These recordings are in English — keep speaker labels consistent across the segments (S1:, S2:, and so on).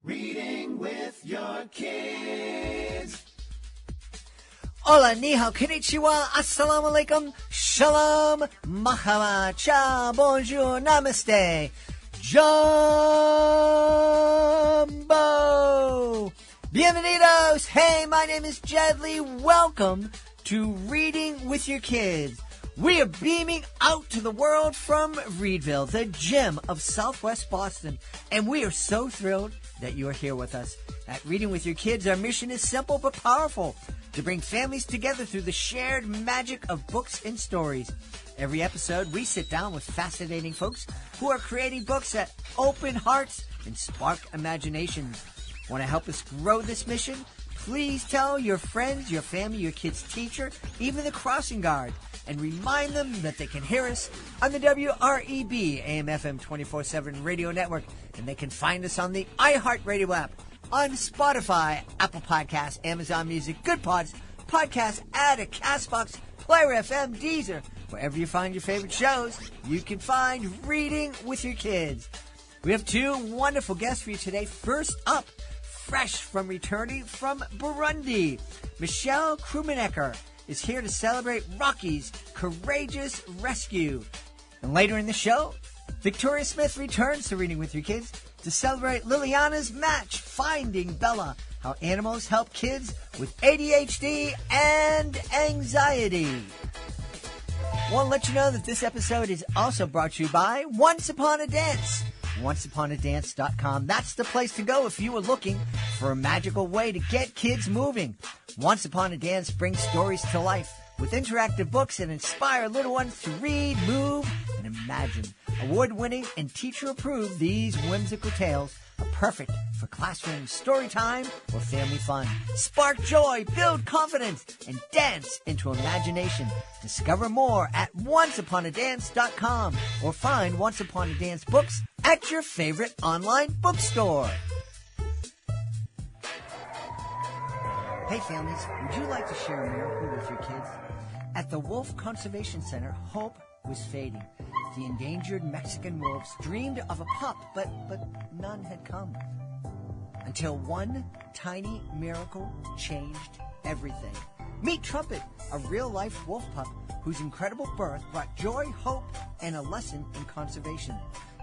S1: Reading with your kids.
S2: Hola, ni hao, konnichiwa, assalamu alaikum, shalom, mahama, cha, bonjour, namaste, jumbo, bienvenidos. Hey, my name is Jed Lee. Welcome to Reading with Your Kids. We are beaming out to the world from Reedville, the gem of Southwest Boston, and we are so thrilled that you are here with us. At Reading with Your Kids, our mission is simple but powerful: to bring families together through the shared magic of books and stories. Every episode, we sit down with fascinating folks who are creating books that open hearts and spark imaginations. Want to help us grow this mission? Please tell your friends, your family, your kid's teacher, even the crossing guard, and remind them that they can hear us on the WREB AM/FM 24/7 radio network, and they can find us on the iHeartRadio app, on Spotify, Apple Podcasts, Amazon Music, Good Pods, Podcast Addict, CastBox, Player FM, Deezer. Wherever you find your favorite shows, you can find Reading with Your Kids. We have two wonderful guests for you today. First up, fresh from returning from Burundi, Michelle Krumenacher is here to celebrate Rocky's courageous rescue. And later in the show, Victoria Smith returns to Reading with Your Kids to celebrate Liliana's match, Finding Bella, how animals help kids with ADHD and anxiety. Want to let you know that this episode is also brought to you by Once Upon a Dance. OnceUponADance.com. That's the place to go if you are looking for a magical way to get kids moving. Once Upon a Dance brings stories to life with interactive books that inspire little ones to read, move, and imagine. Award-winning and teacher-approved, these whimsical tales are perfect for classroom story time or family fun. Spark joy, build confidence, and dance into imagination. Discover more at OnceUponADance.com or find Once Upon a Dance books at your favorite online bookstore. Hey families, would you like to share a miracle with your kids? At the Wolf Conservation Center, hope was fading. The endangered Mexican wolves dreamed of a pup, but none had come. Until one tiny miracle changed everything. Meet Trumpet, a real-life wolf pup whose incredible birth brought joy, hope, and a lesson in conservation.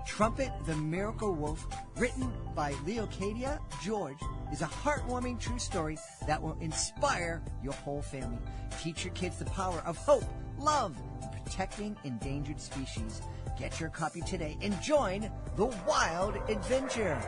S2: Trumpet the Miracle Wolf, written by Liliana George, is a heartwarming true story that will inspire your whole family. Teach your kids the power of hope, love, and protecting endangered species. Get your copy today and join the wild adventure.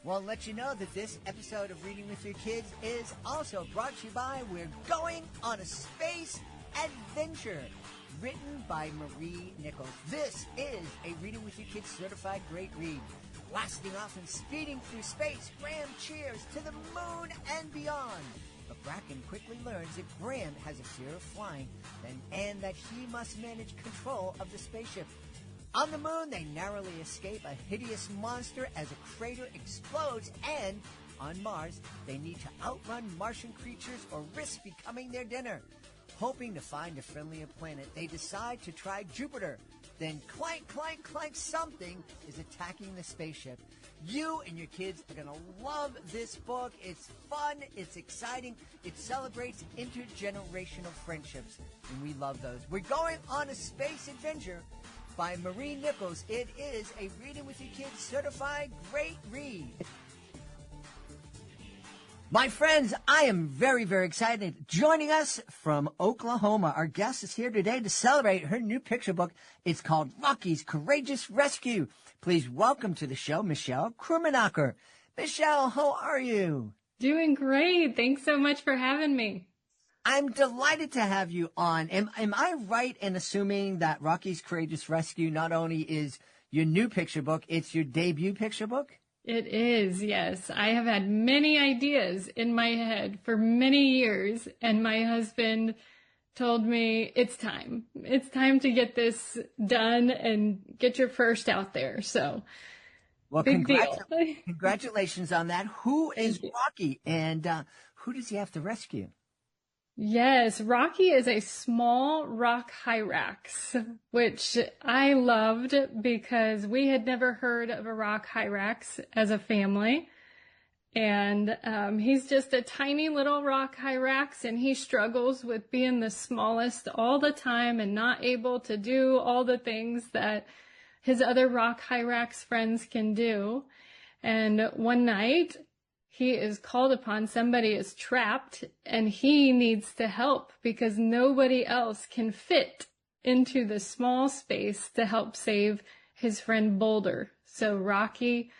S2: Well, I'll let you know that this episode of Reading with Your Kids is also brought to you by We're Going on a Space Adventure, written by Marie Nichols. This is a Reading with Your Kids certified great read. Blasting off and speeding through space, Graham cheers to the moon and beyond. But Bracken quickly learns that Graham has a fear of flying and that he must manage control of the spaceship. On the moon, they narrowly escape a hideous monster as a crater explodes, and on Mars, they need to outrun Martian creatures or risk becoming their dinner. Hoping to find a friendlier planet, they decide to try Jupiter. Then clank, clank, clank, something is attacking the spaceship. You and your kids are going to love this book. It's fun. It's exciting. It celebrates intergenerational friendships, and we love those. We're Going on a Space Adventure by Marie Nichols. It is a Reading with Your Kids certified great read. My friends, I am very, very excited. Joining us from Oklahoma, our guest is here today to celebrate her new picture book. It's called Rocky's Courageous Rescue. Please welcome to the show, Michelle Krumenacher. Michelle, how are you?
S3: Doing great. Thanks so much for having me.
S2: I'm delighted to have you on. Am I right in assuming that Rocky's Courageous Rescue not only is your new picture book, it's your debut picture book?
S3: It is, yes. I have had many ideas in my head for many years, and my husband told me it's time. It's time to get this done and get your first out there. So,
S2: well,
S3: big deal.
S2: Congratulations on that. Who is Rocky, and who does he have to rescue?
S3: Yes, Rocky is a small rock hyrax, which I loved because we had never heard of a rock hyrax as a family. And he's just a tiny little rock hyrax, and he struggles with being the smallest all the time and not able to do all the things that his other rock hyrax friends can do. And one night, he is called upon, somebody is trapped, and he needs to help because nobody else can fit into the small space to help save his friend Boulder. So Rocky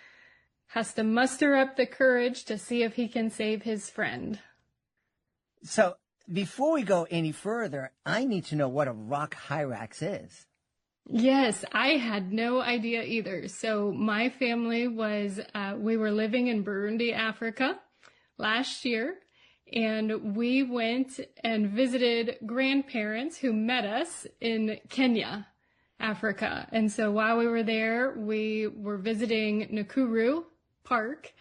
S3: has to muster up the courage to see if he can save his friend.
S2: So before we go any further, I need to know what a rock hyrax is.
S3: Yes, I had no idea either. So my family we were living in Burundi, Africa last year, and we went and visited grandparents who met us in Kenya, Africa. And so while we were there, we were visiting Nakuru Park,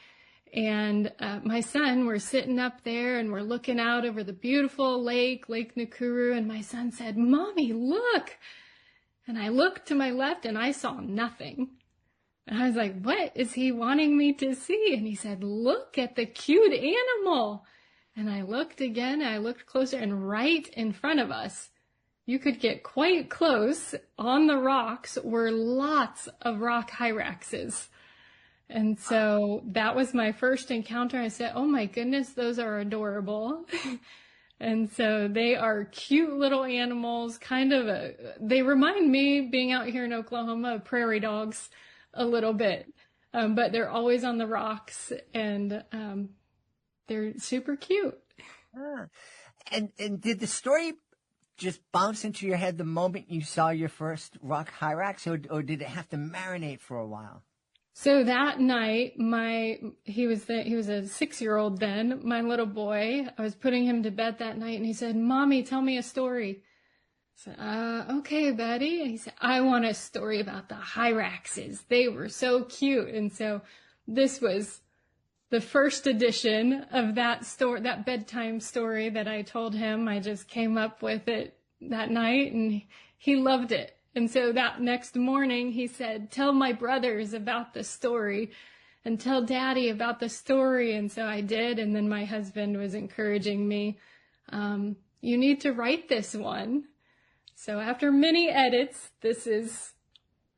S3: and my son, we're sitting up there and we're looking out over the beautiful Lake Nakuru, and my son said, "Mommy, look." And I looked to my left and I saw nothing. And I was like, what is he wanting me to see? And he said, "Look at the cute animal." And I looked again, I looked closer, and right in front of us, you could get quite close, on the rocks were lots of rock hyraxes. And so that was my first encounter. I said, "Oh my goodness, those are adorable." And so they are cute little animals, they remind me, being out here in Oklahoma, of prairie dogs a little bit. But they're always on the rocks, and they're super cute.
S2: Ah. And did the story just bounce into your head the moment you saw your first rock hyrax, or did it have to marinate for a while?
S3: So that night, he was a 6-year-old then, my little boy. I was putting him to bed that night, and he said, "Mommy, tell me a story." I said, "Okay, buddy." And he said, "I want a story about the hyraxes. They were so cute." And so this was the first edition of that story, that bedtime story that I told him. I just came up with it that night, and he loved it. And so that next morning he said, "Tell my brothers about the story and tell Daddy about the story." And so I did. And then my husband was encouraging me, "You need to write this one." So after many edits, this is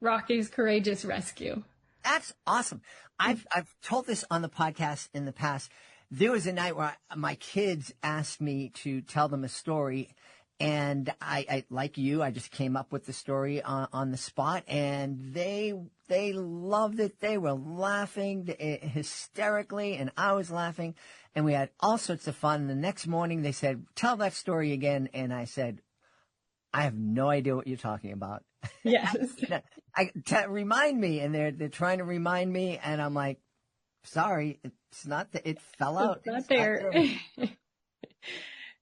S3: Rocky's Courageous Rescue.
S2: That's awesome. I've told this on the podcast in the past. There was a night where my kids asked me to tell them a story. And I, like you, I just came up with the story on the spot, and they loved it. They were laughing hysterically, and I was laughing, and we had all sorts of fun. The next morning, they said, "Tell that story again," and I said, "I have no idea what you're talking about."
S3: Yes.
S2: Remind me, and they're trying to remind me, and I'm like, "Sorry, it's not. It fell out.
S3: It's not there."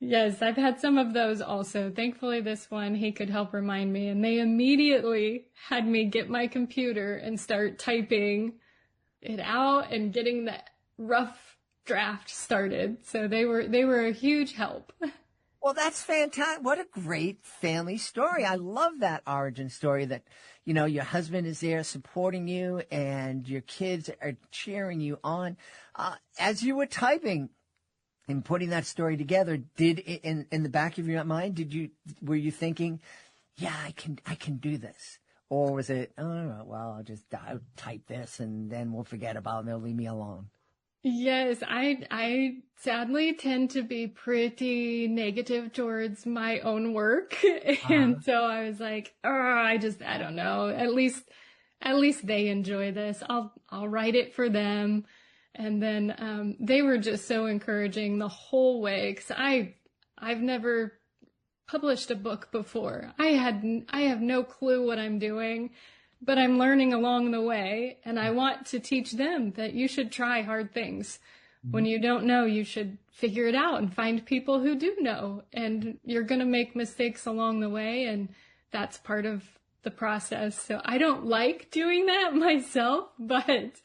S3: Yes, I've had some of those also. Thankfully, this one, he could help remind me. And they immediately had me get my computer and start typing it out and getting the rough draft started. So they were a huge help.
S2: Well, that's fantastic. What a great family story. I love that origin story that, your husband is there supporting you and your kids are cheering you on. As you were typing and putting that story together, in the back of your mind, were you thinking, "Yeah, I can do this"? Or was it, "Oh, well, I'll type this and then we'll forget about it and they'll leave me alone"?
S3: Yes, I sadly tend to be pretty negative towards my own work. And so I was like, I don't know. At least they enjoy this. I'll write it for them. And then they were just so encouraging the whole way, because I've never published a book before. I have no clue what I'm doing, but I'm learning along the way, and I want to teach them that you should try hard things. When you don't know, you should figure it out and find people who do know, and you're going to make mistakes along the way, and that's part of the process. So I don't like doing that myself, but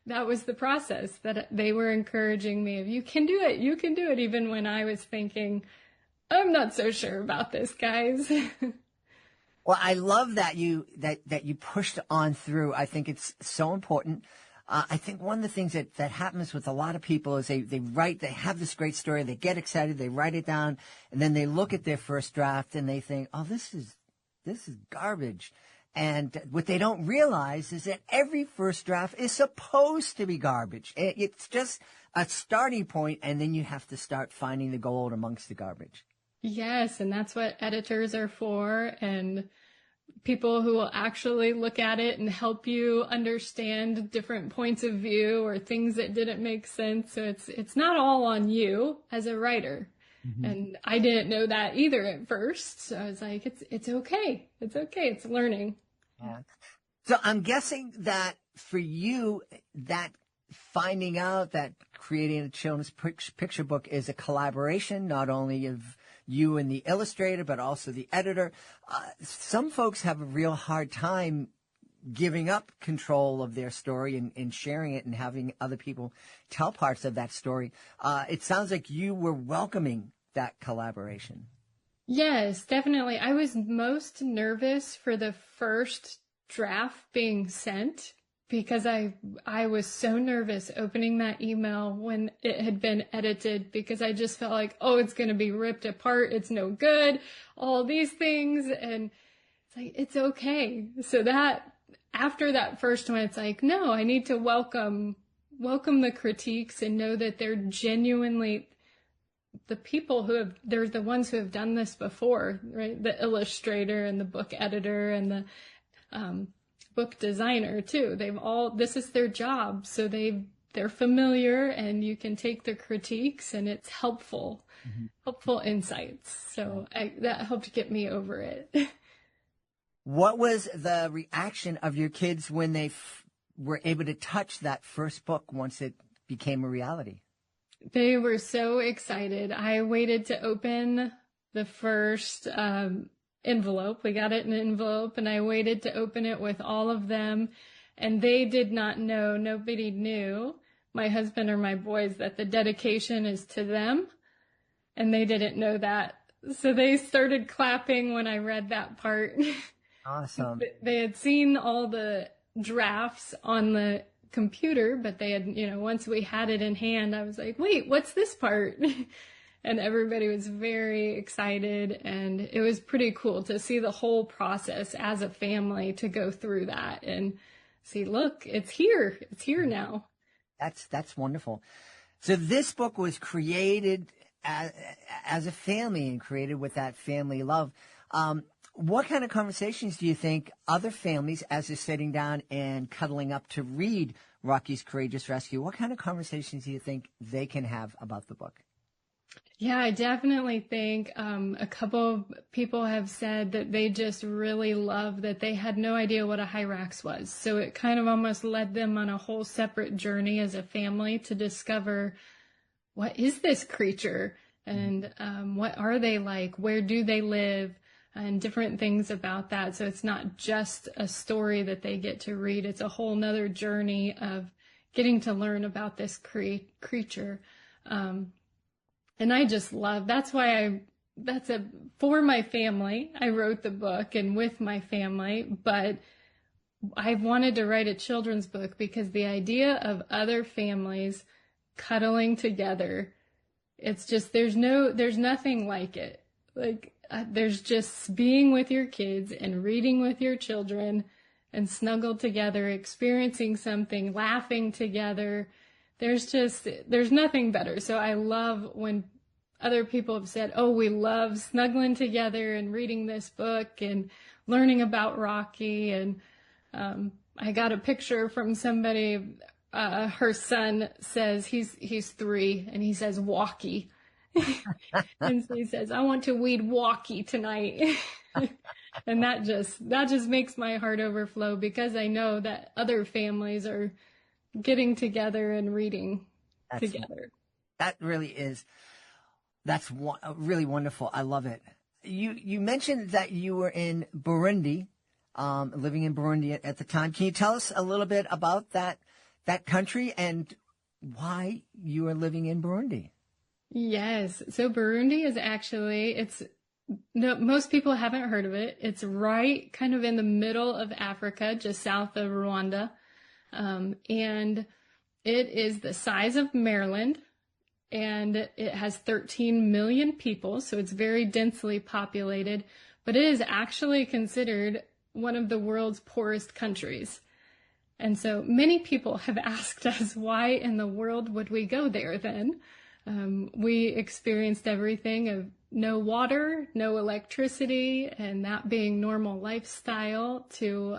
S3: that was the process that they were encouraging me of. You can do it, even when I was thinking, I'm not so sure about this, guys.
S2: Well, I love that you pushed on through. I think it's so important. I think one of the things that happens with a lot of people is they have this great story, they get excited, they write it down, and then they look at their first draft and they think, oh, this is garbage. And what they don't realize is that every first draft is supposed to be garbage. It's just a starting point, and then you have to start finding the gold amongst the garbage.
S3: Yes, and that's what editors are for, and people who will actually look at it and help you understand different points of view or things that didn't make sense. So it's not all on you as a writer. Mm-hmm. And I didn't know that either at first. So I was like, it's okay. It's okay. It's learning.
S2: Yeah. So I'm guessing that for you, that finding out that creating a children's picture book is a collaboration, not only of you and the illustrator, but also the editor. Some folks have a real hard time giving up control of their story and sharing it and having other people tell parts of that story. It sounds like you were welcoming that collaboration.
S3: Yes, definitely. I was most nervous for the first draft being sent because I was so nervous opening that email when it had been edited, because I just felt like, oh, it's going to be ripped apart. It's no good. All these things. And it's like, it's okay. So that after that first one, it's like, no, I need to welcome the critiques and know that they're genuinely the people they're the ones who have done this before, right? The illustrator and the book editor and the, book designer too. This is their job. So they're familiar, and you can take the critiques and it's helpful insights. So that helped get me over it.
S2: What was the reaction of your kids when they were able to touch that first book once it became a reality?
S3: They were so excited. I waited to open the first, envelope. We got it in an envelope, and I waited to open it with all of them, and they did not know, nobody knew, my husband or my boys, that the dedication is to them, and they didn't know that. So they started clapping when I read that part.
S2: Awesome.
S3: They had seen all the drafts on the computer, but they had, once we had it in hand, I was like, wait, what's this part? And everybody was very excited, and it was pretty cool to see the whole process as a family, to go through that and see, look, it's here. It's here now.
S2: That's wonderful. So this book was created as a family and created with that family love. What kind of conversations do you think other families, as they're sitting down and cuddling up to read Rocky's Courageous Rescue, what kind of conversations do you think they can have about the book?
S3: Yeah, I definitely think a couple of people have said that they just really love that they had no idea what a hyrax was. So it kind of almost led them on a whole separate journey as a family to discover, what is this creature? And what are they like? Where do they live? And different things about that. So it's not just a story that they get to read. It's a whole nother journey of getting to learn about this creature. And I just love, that's why for my family, I wrote the book and with my family, but I wanted to write a children's book because the idea of other families cuddling together, it's just, there's nothing like it. Like, there's just being with your kids and reading with your children and snuggled together, experiencing something, laughing together. There's nothing better. So I love when other people have said, oh, we love snuggling together and reading this book and learning about Rocky. And I got a picture from somebody, her son says he's 3 and he says walkie. And so he says, I want to weed walkie tonight. And that just makes my heart overflow, because I know that other families are getting together and reading together.
S2: That really is. That's really wonderful. I love it. You mentioned that you were in Burundi, living in Burundi at the time. Can you tell us a little bit about that country and why you are living in Burundi?
S3: Yes. So Burundi is actually, it's no, most people haven't heard of it. It's right kind of in the middle of Africa, just south of Rwanda. And it is the size of Maryland, and it has 13 million people. So it's very densely populated, but it is actually considered one of the world's poorest countries. And so many people have asked us, why in the world would we go there then? We experienced everything of no water, no electricity, and that being normal lifestyle to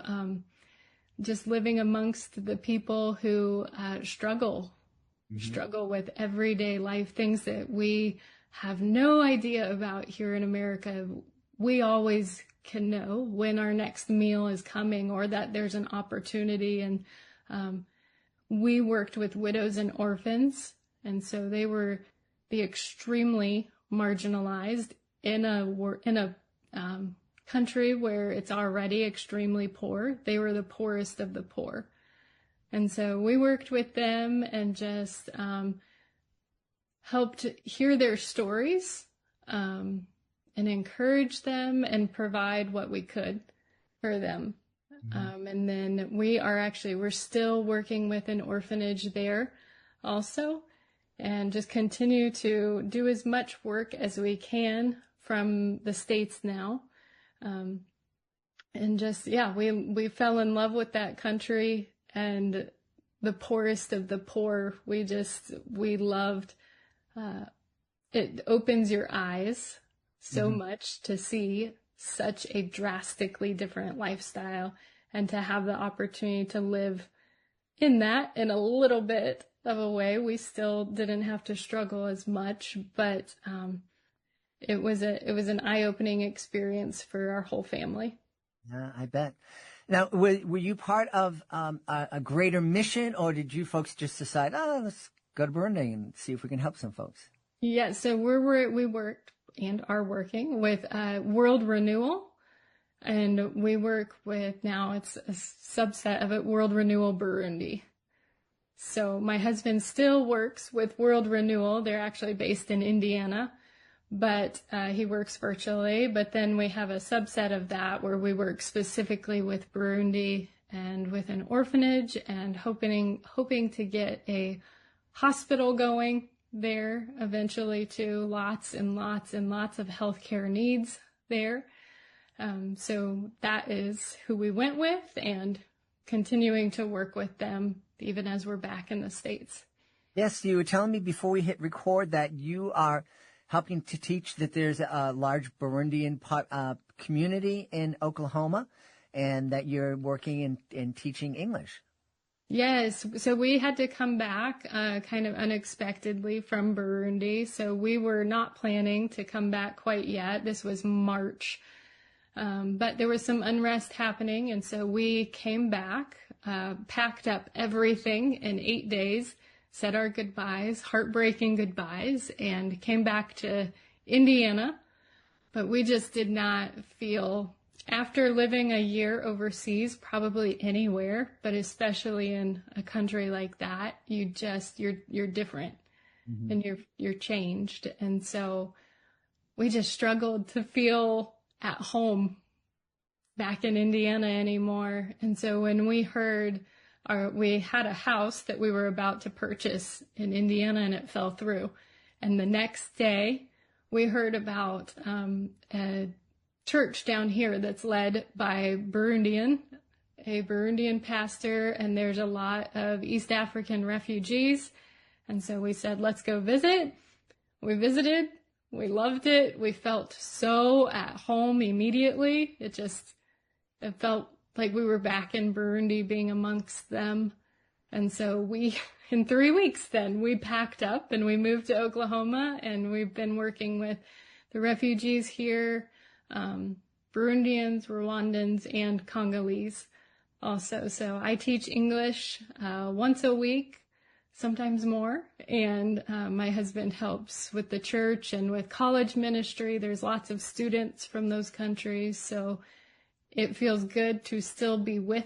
S3: just living amongst the people who struggle with everyday life, things that we have no idea about here in America. We always can know when our next meal is coming or that there's an opportunity. And we worked with widows and orphans. And so they were the extremely marginalized in a country where it's already extremely poor. They were the poorest of the poor. And so we worked with them and just helped hear their stories and encourage them and provide what we could for them. And then we're still working with an orphanage there also, and just continue to do as much work as we can from the States now. And just, we fell in love with that country and the poorest of the poor. We loved, it opens your eyes so much to see such a drastically different lifestyle and to have the opportunity to live in that in a little bit of a way. We still didn't have to struggle as much, but it was an eye-opening experience for our whole family.
S2: Yeah, I bet. Now, were you part of a greater mission, or did you folks just decide, let's go to Burundi and see if we can help some folks?
S3: Yeah, so we worked and are working with World Renewal, and we work with, now it's a subset of it, World Renewal Burundi. So my husband still works with World Renewal. They're actually based in Indiana, but he works virtually. But then we have a subset of that where we work specifically with Burundi and with an orphanage and hoping to get a hospital going there eventually too. Lots and lots and lots of healthcare needs there. So that is who we went with and continuing to work with them even as we're back in the States.
S2: Yes, you were telling me before we hit record that you are helping to teach, that there's a large Burundian community in Oklahoma, and that you're working in teaching English.
S3: Yes, so we had to come back kind of unexpectedly from Burundi, so we were not planning to come back quite yet. This was March, but there was some unrest happening, and so we came back, packed up everything in 8 days, said our goodbyes, heartbreaking goodbyes, and came back to Indiana. But we just did not feel, after living a year overseas, probably anywhere, but especially in a country like that, you're different and you're changed. And so we just struggled to feel at home back in Indiana anymore. And so when we heard we had a house that we were about to purchase in Indiana and it fell through. And the next day we heard about a church down here that's led by a Burundian pastor, and there's a lot of East African refugees. And so we said, let's go visit. We visited. We loved it. We felt so at home immediately. It felt like we were back in Burundi being amongst them. And so in 3 weeks then, we packed up and we moved to Oklahoma, and we've been working with the refugees here, Burundians, Rwandans, and Congolese also. So I teach English once a week, sometimes more, and my husband helps with the church and with college ministry. There's lots of students from those countries, so it feels good to still be with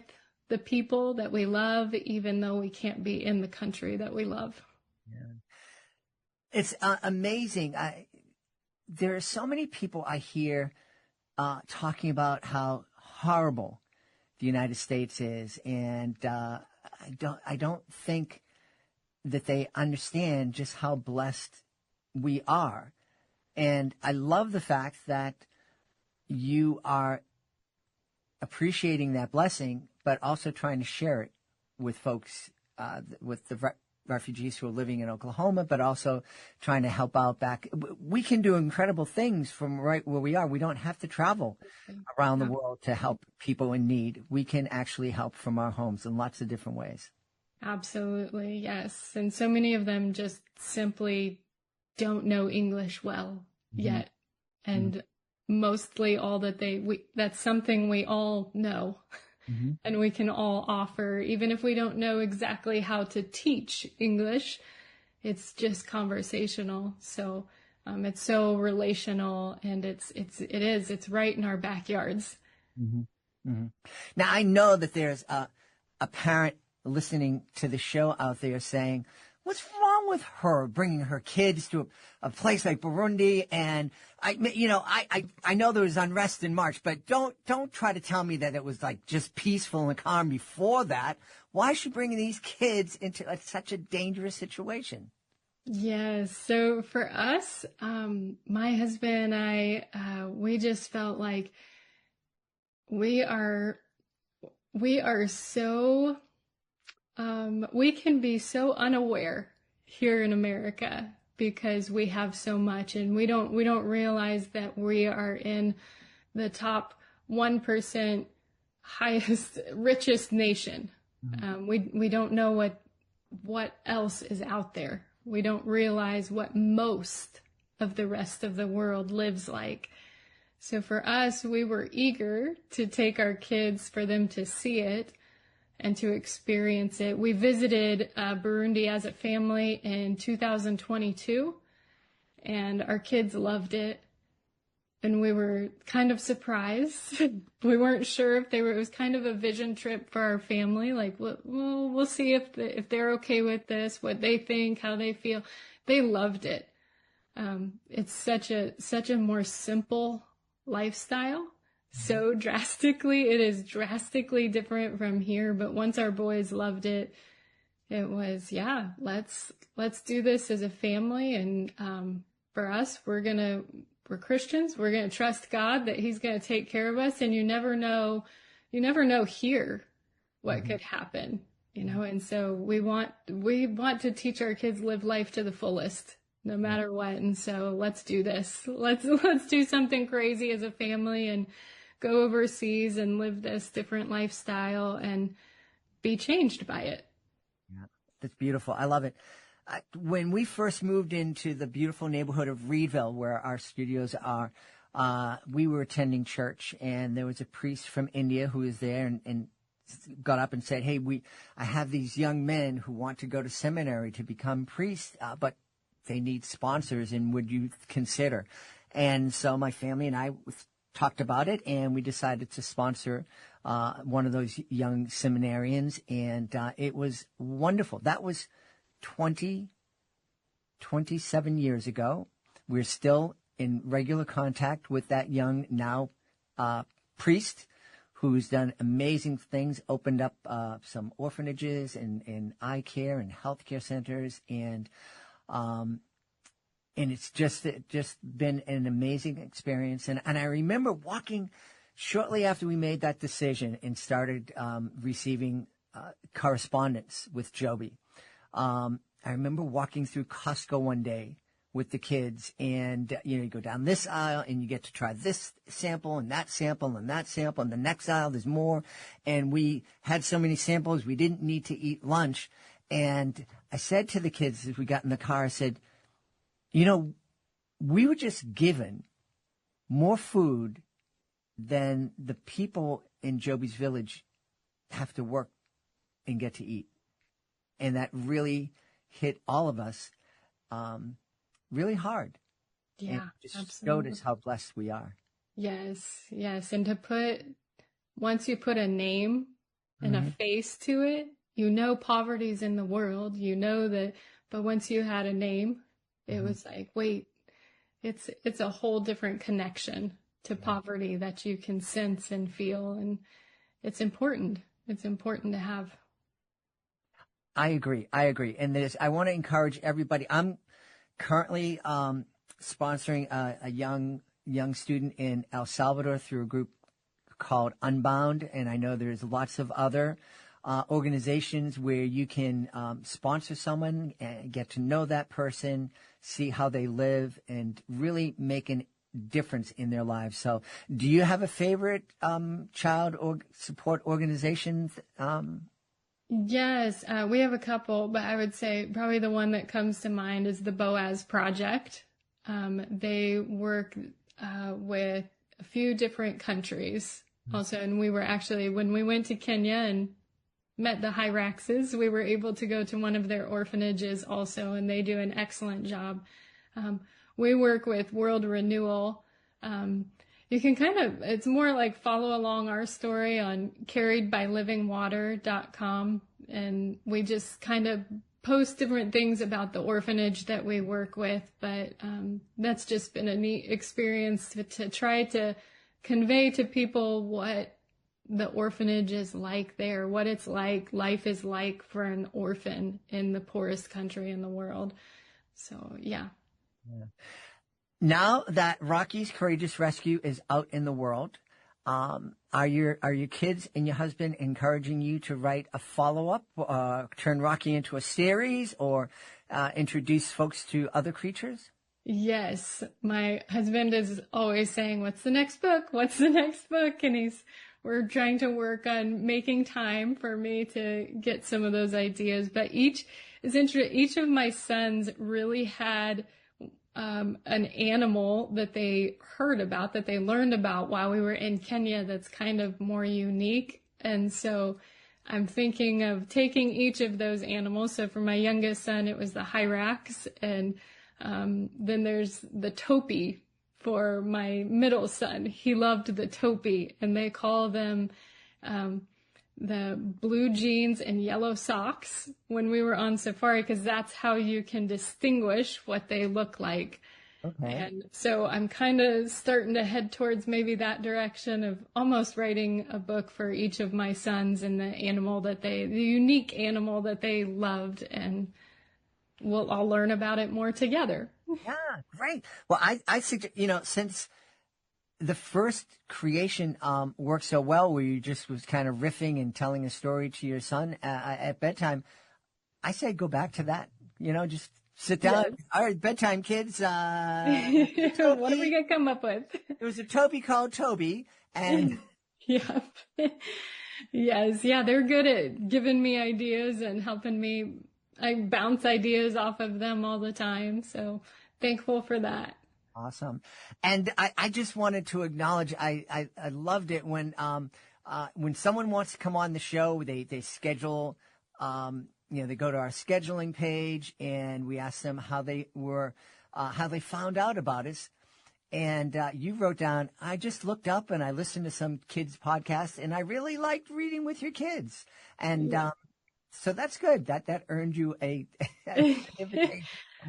S3: the people that we love, even though we can't be in the country that we love.
S2: Yeah. It's amazing. There are so many people I hear talking about how horrible the United States is, and I don't think that they understand just how blessed we are. And I love the fact that you are appreciating that blessing, but also trying to share it with folks, with the refugees who are living in Oklahoma, but also trying to help out back. We can do incredible things from right where we are. We don't have to travel around the world to help people in need. We can actually help from our homes in lots of different ways.
S3: Absolutely, yes. And so many of them just simply don't know English well yet. And mostly all that that's something we all know and we can all offer, even if we don't know exactly how to teach English. It's just conversational. So it's so relational, and it's right in our backyards.
S2: Now, I know that there's a parent listening to the show out there saying, what's wrong with her bringing her kids to a place like Burundi? And I know there was unrest in March, but don't try to tell me that it was like just peaceful and calm before that. Why is she bringing these kids into such a dangerous situation?
S3: Yes. So for us, my husband and I, we just felt like we are so, we can be so unaware here in America because we have so much, and we don't realize that we are in the top 1% highest, richest nation. We don't know what else is out there. We don't realize what most of the rest of the world lives like. So for us, we were eager to take our kids for them to see it and to experience it. We visited Burundi as a family in 2022, and our kids loved it. And we were kind of surprised. We weren't sure if it was kind of a vision trip for our family. Like, we'll see if they're okay with this, what they think, how they feel. They loved it. It's such a more simple lifestyle. It is drastically different from here. But once our boys loved it, it was, let's do this as a family. And for us, we're Christians. We're going to trust God that he's going to take care of us. And you never know here what could happen, and so we want to teach our kids live life to the fullest, no matter what. And so let's do this. Let's do something crazy as a family and go overseas and live this different lifestyle and be changed by it.
S2: Yeah, that's beautiful. I love it. When we first moved into the beautiful neighborhood of Reedville, where our studios are, we were attending church, and there was a priest from India who was there and got up and said, hey, I have these young men who want to go to seminary to become priests, but they need sponsors, and would you consider? And so my family and I talked about it, and we decided to sponsor one of those young seminarians, and it was wonderful. That was 27 years ago. We're still in regular contact with that young now priest who's done amazing things, opened up some orphanages and eye care and healthcare centers, and it's just been an amazing experience. And I remember walking shortly after we made that decision and started receiving correspondence with Joby. I remember walking through Costco one day with the kids, and you go down this aisle and you get to try this sample and that sample and that sample, and the next aisle there's more. And we had so many samples we didn't need to eat lunch. And I said to the kids as we got in the car, I said, we were just given more food than the people in Joby's village have to work and get to eat. And that really hit all of us really hard.
S3: Yeah,
S2: and just
S3: absolutely.
S2: showed us how blessed we are.
S3: Yes. And once you put a name and a face to it, poverty's in the world, that, but once you had a name It was like, wait, it's a whole different connection to poverty that you can sense and feel, and it's important. It's important to have.
S2: I agree. And I want to encourage everybody. I'm currently sponsoring a young student in El Salvador through a group called Unbound, and I know there's lots of other organizations where you can sponsor someone and get to know that person, see how they live, and really make a difference in their lives. So, do you have a favorite child or support organization?
S3: Yes, we have a couple, but I would say probably the one that comes to mind is the Boaz Project. They work with a few different countries also, and we were actually, when we went to Kenya and met the hyraxes, we were able to go to one of their orphanages also, and they do an excellent job. We work with World Renewal. You can it's more like follow along our story on carriedbylivingwater.com, and we just kind of post different things about the orphanage that we work with, but that's just been a neat experience to try to convey to people what the orphanage is like there, what it's like, life is like for an orphan in the poorest country in the world. So, yeah.
S2: Now that Rocky's Courageous Rescue is out in the world, are your kids and your husband encouraging you to write a follow-up, turn Rocky into a series, or introduce folks to other creatures?
S3: Yes. My husband is always saying, what's the next book? What's the next book? And we're trying to work on making time for me to get some of those ideas. But each of my sons really had an animal that they heard about, that they learned about while we were in Kenya that's kind of more unique. And so I'm thinking of taking each of those animals. So for my youngest son, it was the hyrax, and then there's the topi for my middle son. He loved the topi, and they call them the blue jeans and yellow socks when we were on safari, because that's how you can distinguish what they look like. Okay. And so I'm kind of starting to head towards maybe that direction of almost writing a book for each of my sons and the unique animal that they loved, and we'll all learn about it more together.
S2: Yeah, great. Well, I suggest, since the first creation worked so well, where you just was kind of riffing and telling a story to your son at bedtime, I say go back to that. Just sit down. Yes. All right, bedtime, kids.
S3: What are we gonna come up with?
S2: It was a Toby called Toby, and
S3: yeah, yes, yeah, they're good at giving me ideas and helping me. I bounce ideas off of them all the time, so thankful for that.
S2: Awesome. And I just wanted to acknowledge, I loved it when someone wants to come on the show, they schedule, they go to our scheduling page, and we ask them how they found out about us. And you wrote down, I just looked up and I listened to some kids' podcasts, and I really liked reading with your kids. And so that's good. That earned you an invitation.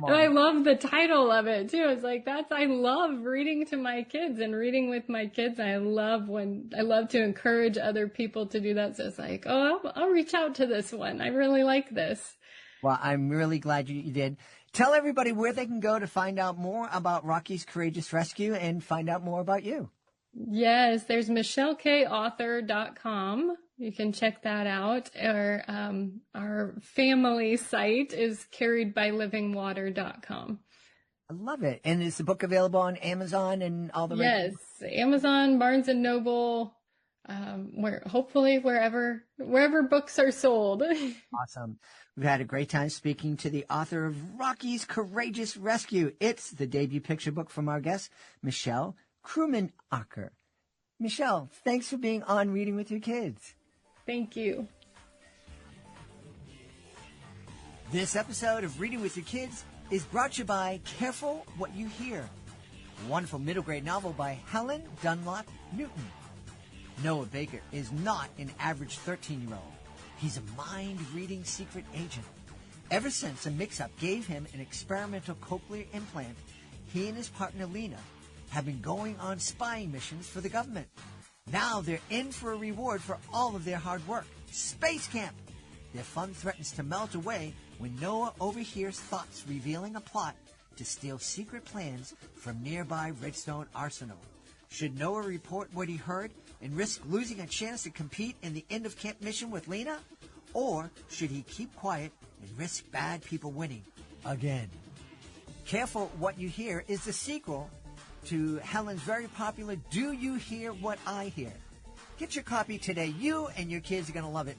S3: I love the title of it too. It's like I love reading to my kids and reading with my kids. I love to encourage other people to do that. So it's like, I'll reach out to this one. I really like this.
S2: Well, I'm really glad you did. Tell everybody where they can go to find out more about Rocky's Courageous Rescue and find out more about you.
S3: Yes, there's michelleKauthor.com. You can check that out. Our family site is carriedbylivingwater.com.
S2: I love it. And is the book available on Amazon and all the
S3: Yes, Amazon, Barnes and Noble, hopefully wherever books are sold.
S2: Awesome. We've had a great time speaking to the author of Rocky's Courageous Rescue. It's the debut picture book from our guest, Michelle Krumenacher. Michelle, thanks for being on Reading with Your Kids.
S3: Thank you.
S2: This episode of Reading with Your Kids is brought to you by Careful What You Hear, a wonderful middle grade novel by Helen Dunlop Newton. Noah Baker is not an average 13-year-old. He's a mind-reading secret agent. Ever since a mix-up gave him an experimental cochlear implant, he and his partner Lena have been going on spying missions for the government. Now they're in for a reward for all of their hard work. Space camp! Their fun threatens to melt away when Noah overhears thoughts revealing a plot to steal secret plans from nearby Redstone Arsenal. Should Noah report what he heard and risk losing a chance to compete in the end-of-camp mission with Lena? Or should he keep quiet and risk bad people winning again? Careful What You Hear is the sequel to Helen's very popular Do You Hear What I Hear? Get your copy today. You and your kids are going to love it.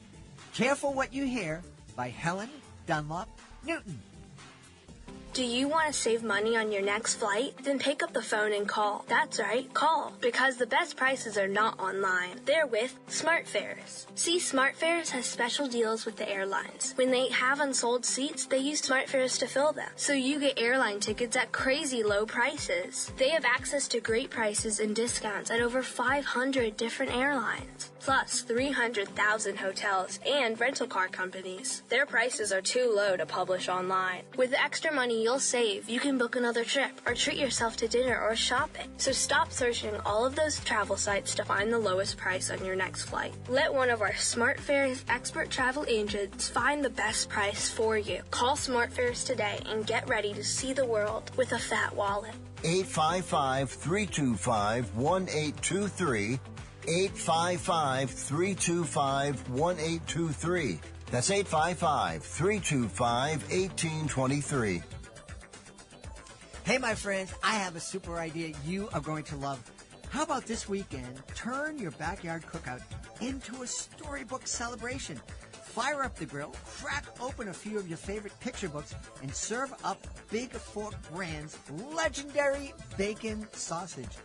S2: Careful What You Hear by Helen Dunlop Newton.
S4: Do you want to save money on your next flight? Then pick up the phone and call. That's right, call. Because the best prices are not online. They're with SmartFares. See, SmartFares has special deals with the airlines. When they have unsold seats, they use SmartFares to fill them. So you get airline tickets at crazy low prices. They have access to great prices and discounts at over 500 different airlines. Plus 300,000 hotels and rental car companies. Their prices are too low to publish online. With the extra money you'll save, you can book another trip or treat yourself to dinner or shopping. So stop searching all of those travel sites to find the lowest price on your next flight. Let one of our SmartFares expert travel agents find the best price for you. Call SmartFares today and get ready to see the world with a fat wallet.
S5: 855-325-1823. 855-325-1823. That's 855-325-1823.
S2: Hey, my friends, I have a super idea you are going to love. How about this weekend, turn your backyard cookout into a storybook celebration. Fire up the grill, crack open a few of your favorite picture books, and serve up Big Fork Brand's legendary bacon sausage.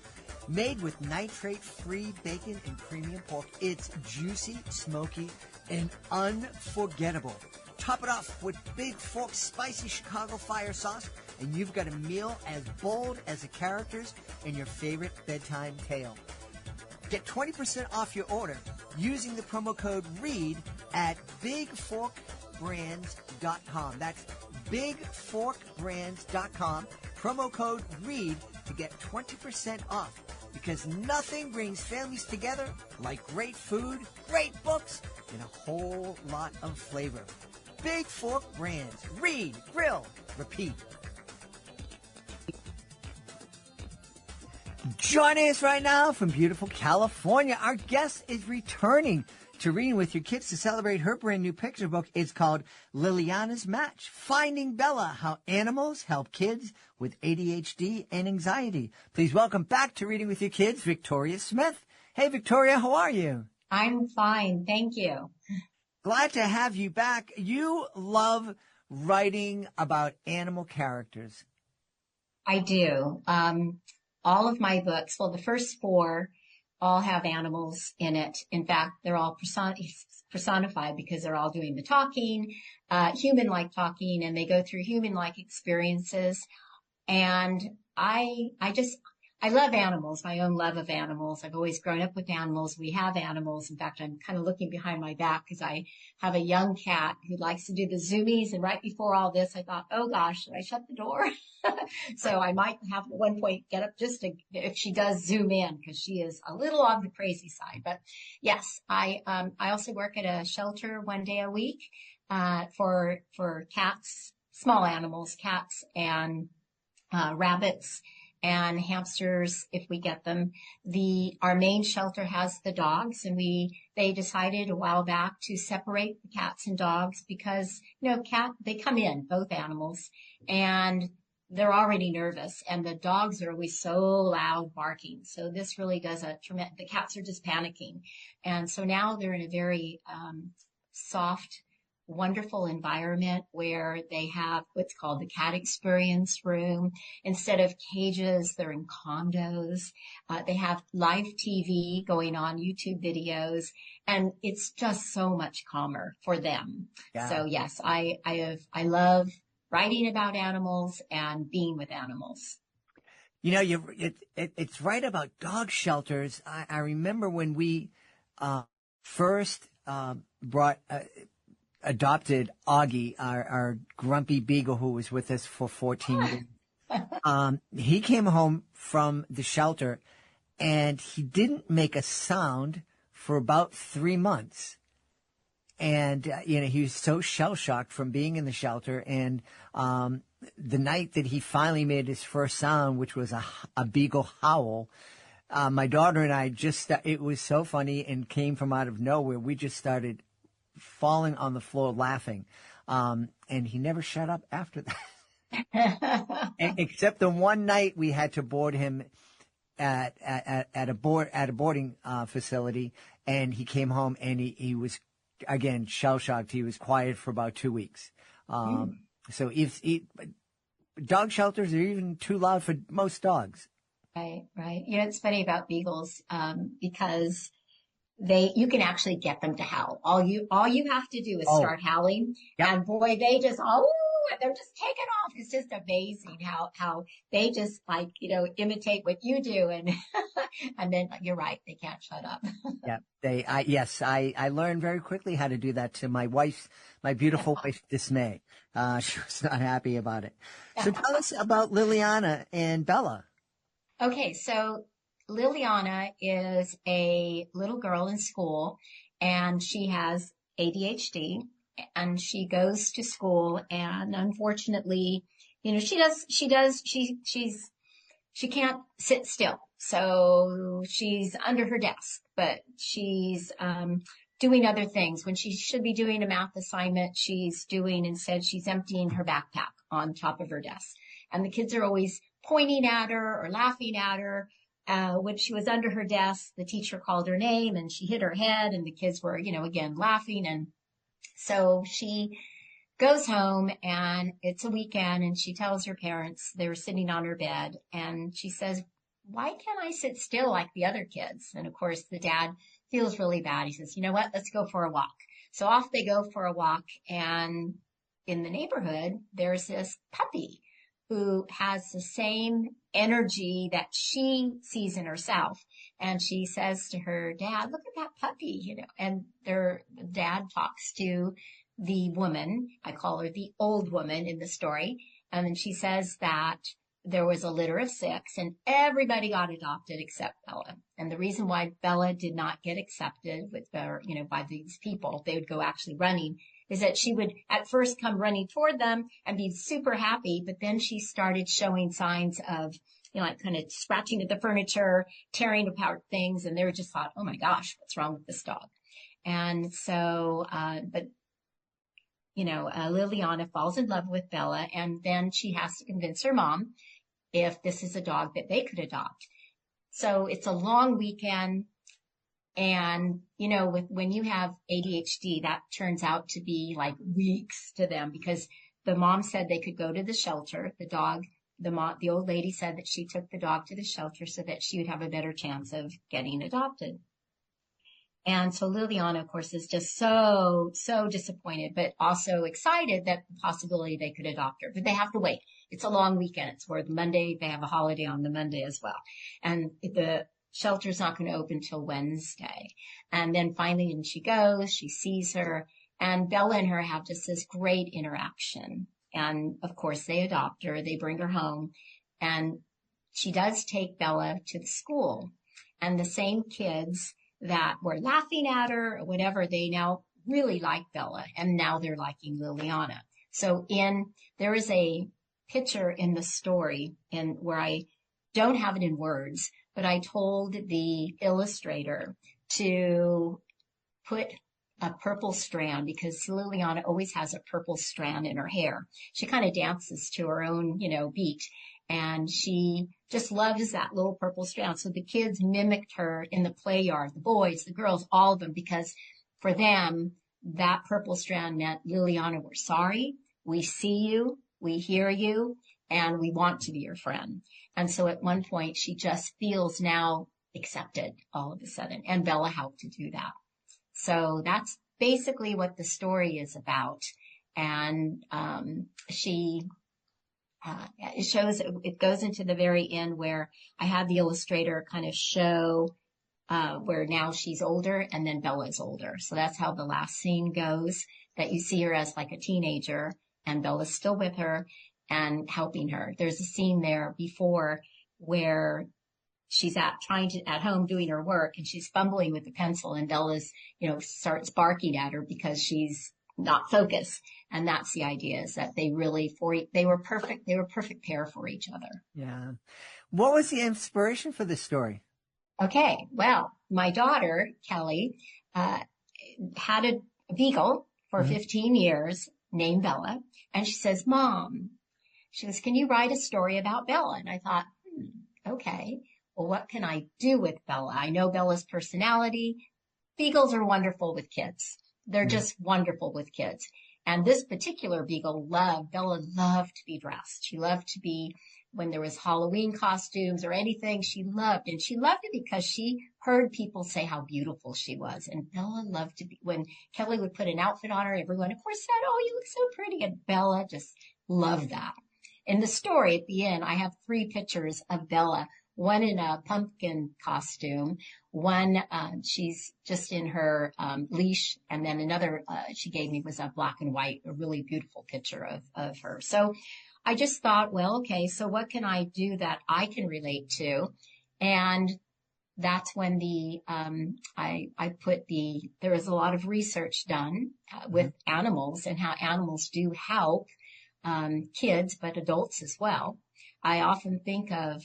S2: Made with nitrate-free bacon and premium pork, it's juicy, smoky, and unforgettable. Top it off with Big Fork's spicy Chicago fire sauce, and you've got a meal as bold as the characters in your favorite bedtime tale. Get 20% off your order using the promo code READ at bigforkbrands.com. That's bigforkbrands.com. Promo code READ to get 20% off, because nothing brings families together like great food, great books, and a whole lot of flavor. Big Fork Brands. Read, grill, repeat. Joining us right now from beautiful California, our guest is returning to Reading with Your Kids to celebrate her brand new picture book. It's called Liliana's Match, Finding Bella, How Animals Help Kids with ADHD and Anxiety. Please welcome back to Reading with Your Kids, Victoria Smith. Hey, Victoria, how are you?
S6: I'm fine, thank you.
S2: Glad to have you back. You love writing about animal characters.
S6: I do. All of my books, well, the first 4 all have animals in it. In fact, they're all personified because they're all doing the talking, human-like talking, and they go through human-like experiences. And I love animals, my own love of animals. I've always grown up with animals. We have animals. In fact, I'm kind of looking behind my back because I have a young cat who likes to do the zoomies. And right before all this, I thought, oh gosh, should I shut the door? So I might have at one point get up just to, if she does zoom in, because she is a little on the crazy side. But yes, I also work at a shelter one day a week, for cats, small animals, cats and, rabbits and hamsters if we get them. Our main shelter has the dogs, and they decided a while back to separate the cats and dogs because, they come in, both animals, and they're already nervous, and the dogs are always so loud barking. So this really does the cats are just panicking. And so now they're in a very, soft, wonderful environment where they have what's called the cat experience room. Instead of cages, they're in condos. They have live TV going on, YouTube videos, and it's just so much calmer for them. Yeah. So yes, I love writing about animals and being with animals.
S2: It's right about dog shelters. I remember when we first brought adopted Augie, our grumpy beagle who was with us for 14 years. He came home from the shelter and he didn't make a sound for about 3 months. And, he was so shell-shocked from being in the shelter. And the night that he finally made his first sound, which was a beagle howl, my daughter and I it was so funny and came from out of nowhere. We just started falling on the floor laughing. And he never shut up after that. Except the one night we had to board him at a boarding facility, and he came home and he was, again, shell-shocked. He was quiet for about 2 weeks. So dog shelters are even too loud for most dogs.
S6: Right. It's funny about beagles, because you can actually get them to howl. All you have to do is start howling.
S2: Yep.
S6: And boy, they're just taking off. It's just amazing how they just imitate what you do. And, and then you're right. They can't shut up.
S2: Yeah. I learned very quickly how to do that to my beautiful wife's dismay. She was not happy about it. So tell us about Liliana and Bella.
S6: Okay. So Liliana is a little girl in school and she has ADHD. And she goes to school and unfortunately, she can't sit still. So she's under her desk, but she's, doing other things. When she should be doing a math assignment, instead she's emptying her backpack on top of her desk. And the kids are always pointing at her or laughing at her. When she was under her desk, the teacher called her name and she hit her head and the kids were, again, laughing. And so she goes home and it's a weekend and she tells her parents, they were sitting on her bed, and she says, why can't I sit still like the other kids? And of course the dad feels really bad. He says, you know what, let's go for a walk. So off they go for a walk, and in the neighborhood, there's this puppy who has the same energy that she sees in herself. And she says to her dad, look at that puppy, and their dad talks to the woman. I call her the old woman in the story. And then she says that there was a litter of 6 and everybody got adopted except Bella. And the reason why Bella did not get accepted by these people, they would go actually running, is that she would at first come running toward them and be super happy. But then she started showing signs of, kind of scratching at the furniture, tearing apart things. And they were just thought, oh my gosh, what's wrong with this dog? And so, Liliana falls in love with Bella, and then she has to convince her mom if this is a dog that they could adopt. So it's a long weekend. And, when you have ADHD, that turns out to be like weeks to them, because the mom said they could go to the shelter. The old lady said that she took the dog to the shelter so that she would have a better chance of getting adopted. And so Liliana, of course, is just so disappointed, but also excited that the possibility they could adopt her. But they have to wait. It's a long weekend. It's where Monday, they have a holiday on the Monday as well. And the shelter's not going to open till Wednesday. And then finally, and she goes, she sees her, and Bella and her have just this great interaction. And of course, they adopt her, they bring her home, and she does take Bella to the school. And the same kids that were laughing at her or whatever, they now really like Bella, and now they're liking Liliana. So there is a picture in the story where I don't have it in words, but I told the illustrator to put a purple strand, because Liliana always has a purple strand in her hair. She kind of dances to her own, beat. And she just loves that little purple strand. So the kids mimicked her in the play yard, the boys, the girls, all of them, because for them, that purple strand meant, Liliana, we're sorry. We see you, we hear you, and we want to be your friend. And so at one point, she just feels now accepted all of a sudden. And Bella helped to do that. So that's basically what the story is about. And it goes into the very end where I had the illustrator kind of show where now she's older and then Bella's older. So that's how the last scene goes, that you see her as like a teenager and Bella's still with her and helping her. There's a scene there before where she's at home doing her work and she's fumbling with the pencil and Bella's, starts barking at her because she's not focused. And that's the idea, is that they were perfect. They were a perfect pair for each other.
S2: Yeah. What was the inspiration for this story?
S6: Okay. Well, my daughter, Kelly, had a beagle for 15 years named Bella. And she says, Mom, she goes, can you write a story about Bella? And I thought, okay, well, what can I do with Bella? I know Bella's personality. Beagles are wonderful with kids. They're just wonderful with kids. And this particular beagle Bella loved to be dressed. She loved to be, when there was Halloween costumes or anything, she loved. And she loved it because she heard people say how beautiful she was. And Bella loved to be, when Kelly would put an outfit on her, everyone, of course, said, oh, you look so pretty. And Bella just loved that. In the story at the end, I have 3 pictures of Bella, one in a pumpkin costume, one she's just in her leash, and then another she gave me was a black and white, a really beautiful picture of her. So I just thought, well, okay, so what can I do that I can relate to? And that's when there was a lot of research done with animals and how animals do help kids, but adults as well. I often think of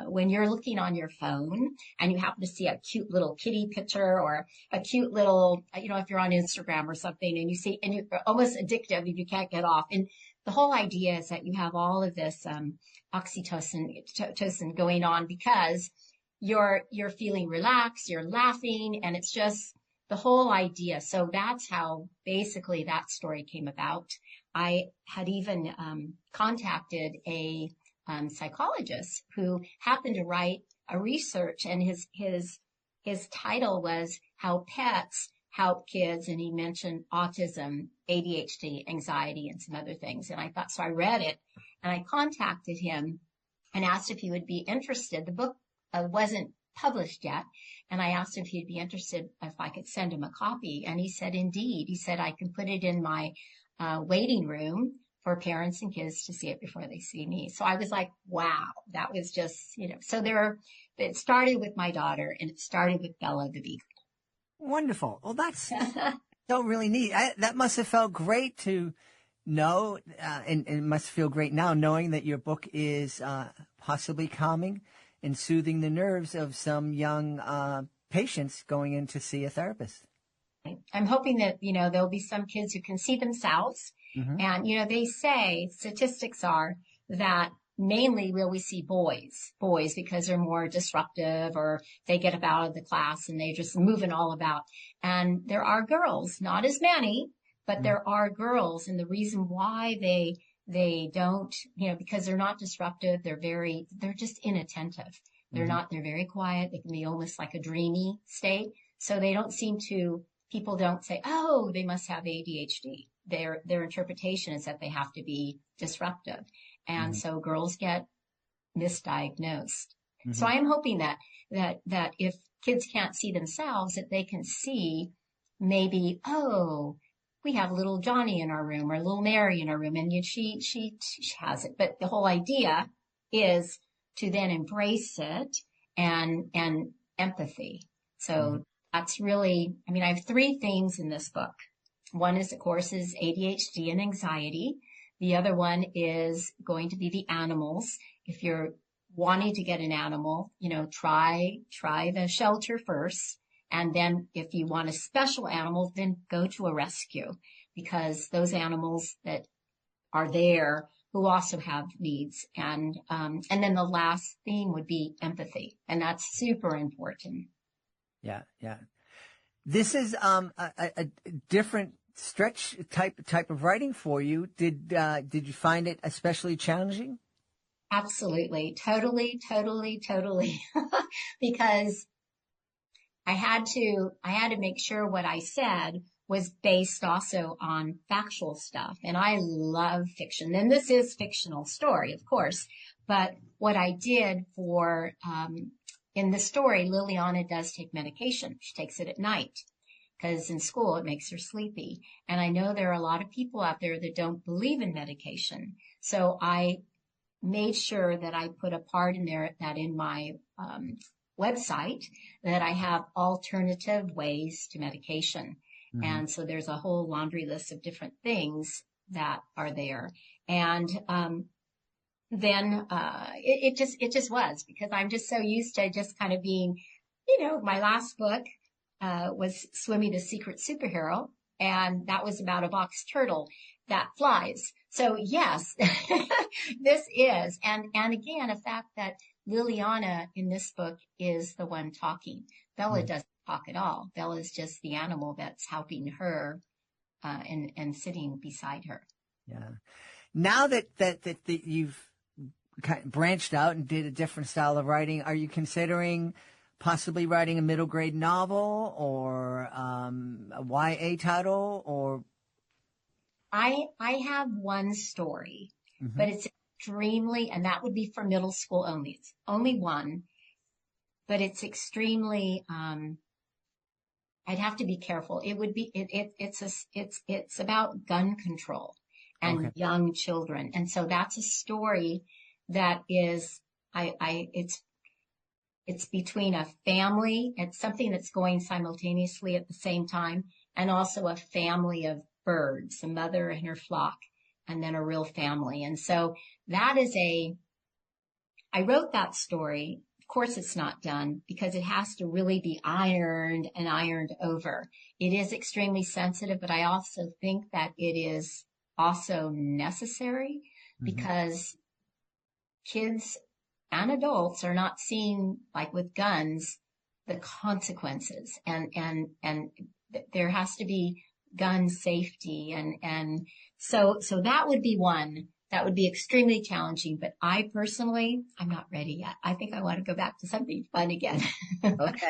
S6: when you're looking on your phone and you happen to see a cute little kitty picture or a cute little, if you're on Instagram or something and you see, and you're almost addictive and you can't get off. And the whole idea is that you have all of this oxytocin going on because you're feeling relaxed, you're laughing, and it's just the whole idea. So that's how basically that story came about. I had even contacted a psychologist who happened to write a research, and his title was How Pets Help Kids, and he mentioned autism, ADHD, anxiety, and some other things. And I thought, so I read it, and I contacted him and asked if he would be interested. The book wasn't published yet, and I asked if he'd be interested if I could send him a copy, and he said, indeed. He said, I can put it in my waiting room for parents and kids to see it before they see me. So I was like, wow, that was just, so it started with my daughter and it started with Bella the beagle.
S2: Wonderful. Well, that's so really neat. That must have felt great to know, and it must feel great now knowing that your book is possibly calming and soothing the nerves of some young patients going in to see a therapist.
S6: I'm hoping that, there'll be some kids who can see themselves. Mm-hmm. And, they say statistics are that mainly will we see boys because they're more disruptive or they get up out of the class and they're just moving all about. And there are girls, not as many, but there are girls. And the reason why they don't, because they're not disruptive, they're just inattentive. They're they're very quiet. They can be almost like a dreamy state. So they don't seem to, people don't say, oh, they must have ADHD. Their interpretation is that they have to be disruptive. And so girls get misdiagnosed. So I am hoping that if kids can't see themselves, that they can see maybe, oh, we have little Johnny in our room or little Mary in our room, and she has it. But the whole idea is to then embrace it and empathy. So that's really, I have 3 themes in this book. One is, of course, is ADHD and anxiety. The other one is going to be the animals. If you're wanting to get an animal, try the shelter first. And then if you want a special animal, then go to a rescue, because those animals that are there who also have needs. And then the last theme would be empathy. And that's super important.
S2: Yeah. This is a different stretch type of writing for you. Did you find it especially challenging?
S6: Absolutely. Totally. Because I had to make sure what I said was based also on factual stuff. And I love fiction. And this is fictional story, of course. But what I did for in the story, Liliana does take medication. She takes it at night because in school it makes her sleepy. And I know there are a lot of people out there that don't believe in medication. So I made sure that I put a part in there that in my website that I have alternative ways to medication. Mm-hmm. And so there's a whole laundry list of different things that are there. And then it just was, because I'm just so used to just kind of being, my last book was Swimmy the Secret Superhero, and that was about a box turtle that flies. So yes, this is, and again, a fact that Liliana in this book is the one talking. Bella doesn't talk at all. Bella is just the animal that's helping her and sitting beside her.
S2: Yeah. Now that you've kind of branched out and did a different style of writing, are you considering possibly writing a middle grade novel or a YA title? Or
S6: I have one story, but it's extremely, and that would be for middle school only. It's only one, but it's extremely, I'd have to be careful. It would be, it's about gun control and young children. And so that's a story that is, it's between a family, it's something that's going simultaneously at the same time, and also a family of birds, a mother and her flock, and then a real family. And so that is I wrote that story. Of course, it's not done because it has to really be ironed and ironed over. It is extremely sensitive, but I also think that it is also necessary because kids and adults are not seeing, like with guns, the consequences, and there has to be gun safety, and so that would be one that would be extremely challenging. But I personally, I'm not ready yet. I think I want to go back to something fun again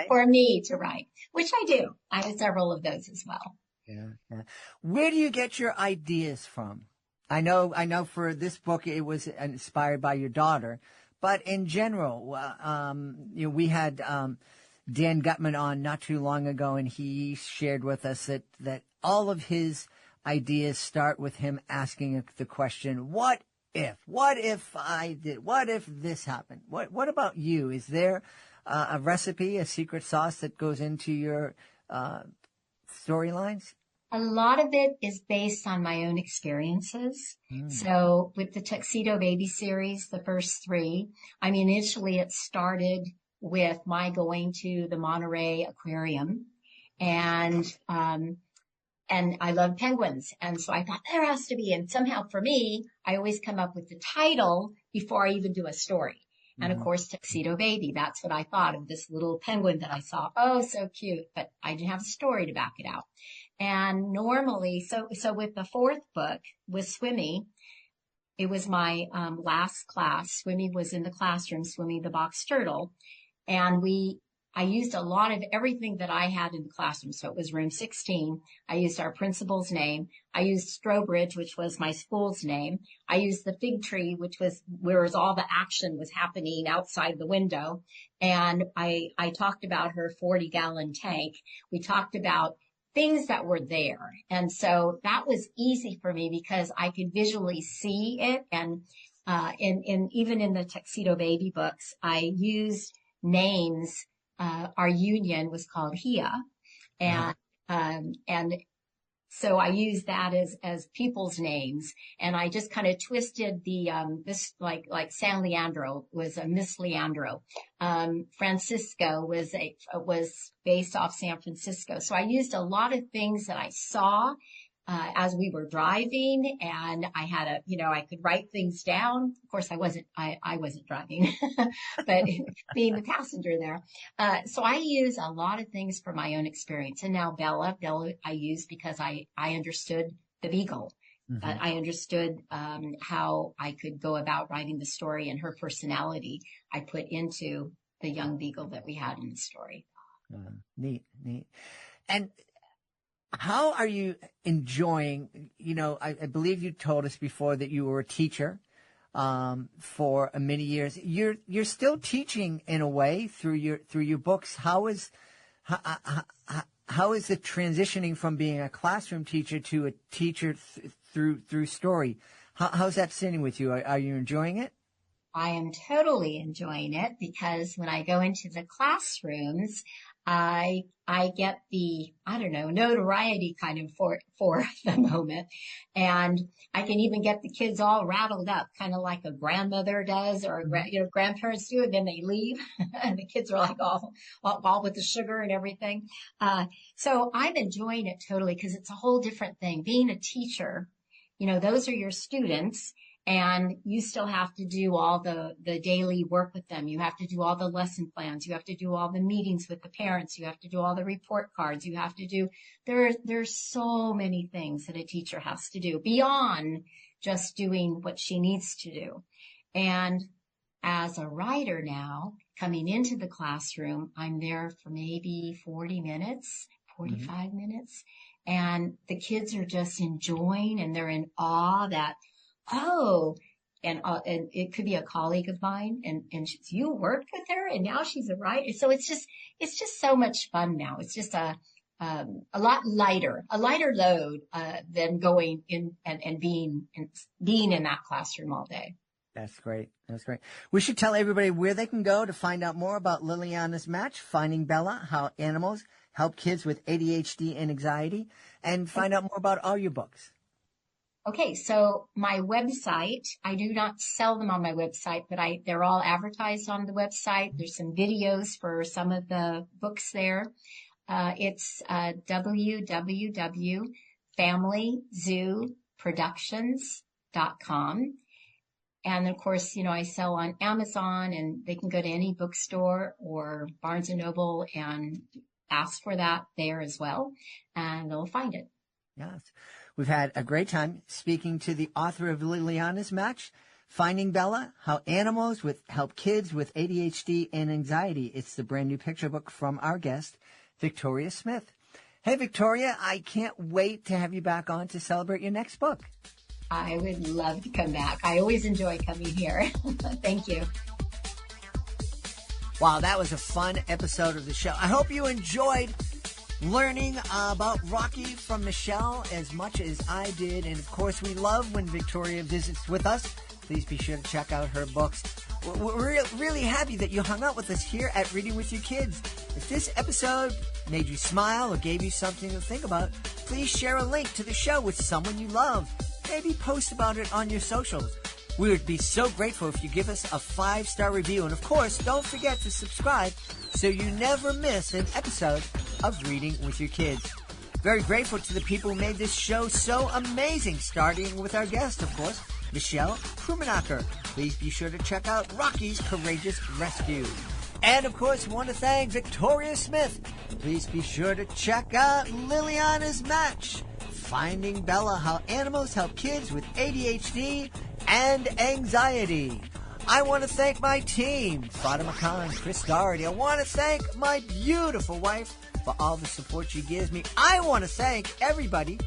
S6: for me to write, which I do. I have several of those as well.
S2: Yeah. Where do you get your ideas from? I know for this book it was inspired by your daughter, but in general, we had Dan Gutman on not too long ago, and he shared with us that all of his ideas start with him asking the question, what if I did, what if this happened? What about you? Is there a recipe, a secret sauce that goes into your storylines?
S6: A lot of it is based on my own experiences. So with the Tuxedo Baby series, the first 3, initially it started with my going to the Monterey Aquarium, and I love penguins. And so I thought there has to be, and somehow for me, I always come up with the title before I even do a story. And of course, Tuxedo Baby, that's what I thought of, this little penguin that I saw. Oh, so cute. But I didn't have a story to back it out. And normally, so with the 4th book, with Swimmy, it was my last class. Swimmy was in the classroom, Swimmy the box turtle. And I used a lot of everything that I had in the classroom. So it was room 16. I used our principal's name. I used Strobridge, which was my school's name. I used the fig tree, which was where all the action was happening outside the window. And I talked about her 40-gallon tank. We talked about things that were there. And so that was easy for me because I could visually see it. And even in the Tuxedo Baby books, I used names. Our union was called HIA, and so I used that as people's names, and I just kind of twisted the this like San Leandro was a Miss Leandro, Francisco was based off San Francisco. So I used a lot of things that I saw as we were driving, and I had I could write things down. Of course, I wasn't driving, but being the passenger there. So I use a lot of things from my own experience. And now Bella I use because I understood the beagle. I understood how I could go about writing the story, and her personality I put into the young beagle that we had in the story.
S2: Neat. And how are you enjoying, I believe you told us before that you were a teacher. for many years. You're still teaching in a way through your books. How is it transitioning from being a classroom teacher to a teacher through story? How's that sitting with you? Are you enjoying it?
S6: I am totally enjoying it because when I go into the classrooms, I get the, notoriety kind of for the moment. And I can even get the kids all rattled up, kind of like a grandmother does or, grandparents do, and then they leave and the kids are like all with the sugar and everything. So I'm enjoying it totally because it's a whole different thing. Being a teacher, those are your students. And you still have to do all the daily work with them. You have to do all the lesson plans. You have to do all the meetings with the parents. You have to do all the report cards. You have to do, there's so many things that a teacher has to do beyond just doing what she needs to do. And as a writer now, coming into the classroom, I'm there for maybe 40 minutes, 45 minutes. And the kids are just enjoying and they're in awe that, and it could be a colleague of mine and you worked with her and now she's a writer. So it's just so much fun now. It's just a lot lighter load, than going in and being in that classroom all day.
S2: That's great. That's great. We should tell everybody where they can go to find out more about Liliana's match, Finding Bella, How Animals Help Kids with ADHD and Anxiety, and find out more about all your books.
S6: Okay, so my website, I do not sell them on my website, but they're all advertised on the website. There's some videos for some of the books there. It's www.familyzooproductions.com. And of course, I sell on Amazon and they can go to any bookstore or Barnes and Noble and ask for that there as well. And they'll find it.
S2: Yes. We've had a great time speaking to the author of Liliana's match, Finding Bella, How Animals Help Kids with ADHD and Anxiety. It's the brand new picture book from our guest, Victoria Smith. Hey, Victoria, I can't wait to have you back on to celebrate your next book.
S6: I would love to come back. I always enjoy coming here. Thank you.
S2: Wow, that was a fun episode of the show. I hope you enjoyed learning about Rocky from Michelle as much as I did. And, of course, we love when Victoria visits with us. Please be sure to check out her books. We're really happy that you hung out with us here at Reading with Your Kids. If this episode made you smile or gave you something to think about, please share a link to the show with someone you love. Maybe post about it on your socials. We would be so grateful if you give us a 5-star review. And, of course, don't forget to subscribe so you never miss an episode of Reading with Your Kids. Very grateful to the people who made this show so amazing, starting with our guest, of course, Michelle Krumenacher. Please be sure to check out Rocky's Courageous Rescue. And, of course, want to thank Victoria Smith. Please be sure to check out Liliana's match, Finding Bella, How Animals Help Kids with ADHD and Anxiety. I want to thank my team, Fatima Khan, Chris Doherty. I want to thank my beautiful wife for all the support she gives me. I want to thank everybody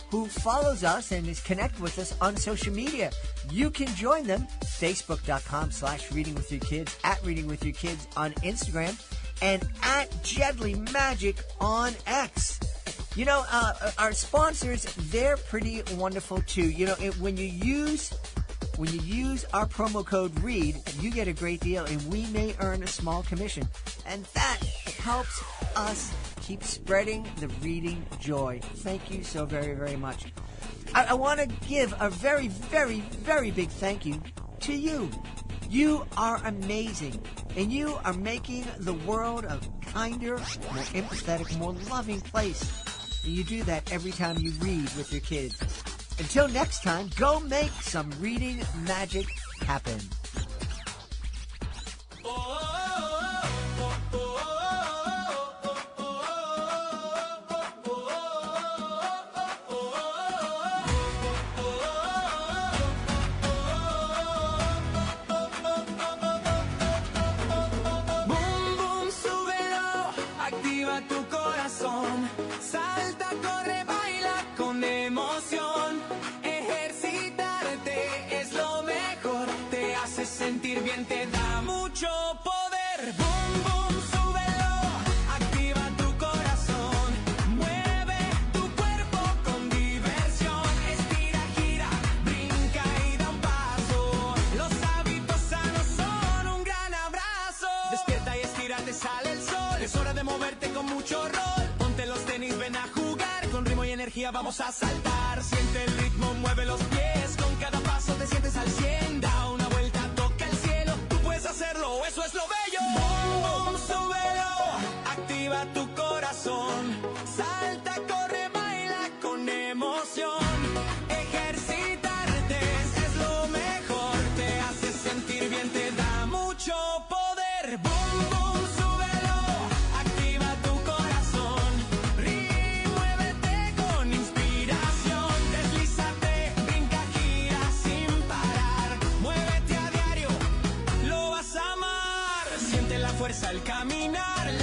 S2: who follows us and is connected with us on social media. You can join them, facebook.com/readingwithyourkids, at readingwithyourkids on Instagram, and at Jedley Magic on X. Our sponsors, they're pretty wonderful too. When you use our promo code READ, you get a great deal, and we may earn a small commission. And that helps us keep spreading the reading joy. Thank you so very, very much. I want to give a very, very, very big thank you to you. You are amazing, and you are making the world a kinder, more empathetic, more loving place. And you do that every time you read with your kids. Until next time, go make some reading magic happen.
S1: Boom, boom, súbelo, activa tu corazón. Salta, corre, baila con emoción. Ejercitarte es lo mejor. energía, vamos a saltar. Siente el ritmo, mueve los pies. Con cada paso te sientes al 100. Da una vuelta, toca el cielo. Tú puedes hacerlo, eso es lo bello. Boom, boom, súbelo. Activa tu corazón. Salta, corre, baila con emoción. Ejercitarte es lo mejor. Te hace sentir bien, te da mucho poder. Boom, boom, súbelo. Activa tu corazón. Ríe, muévete con inspiración. Deslízate, brinca, gira sin parar. Muévete a diario, lo vas a amar. Siente la fuerza al caminar.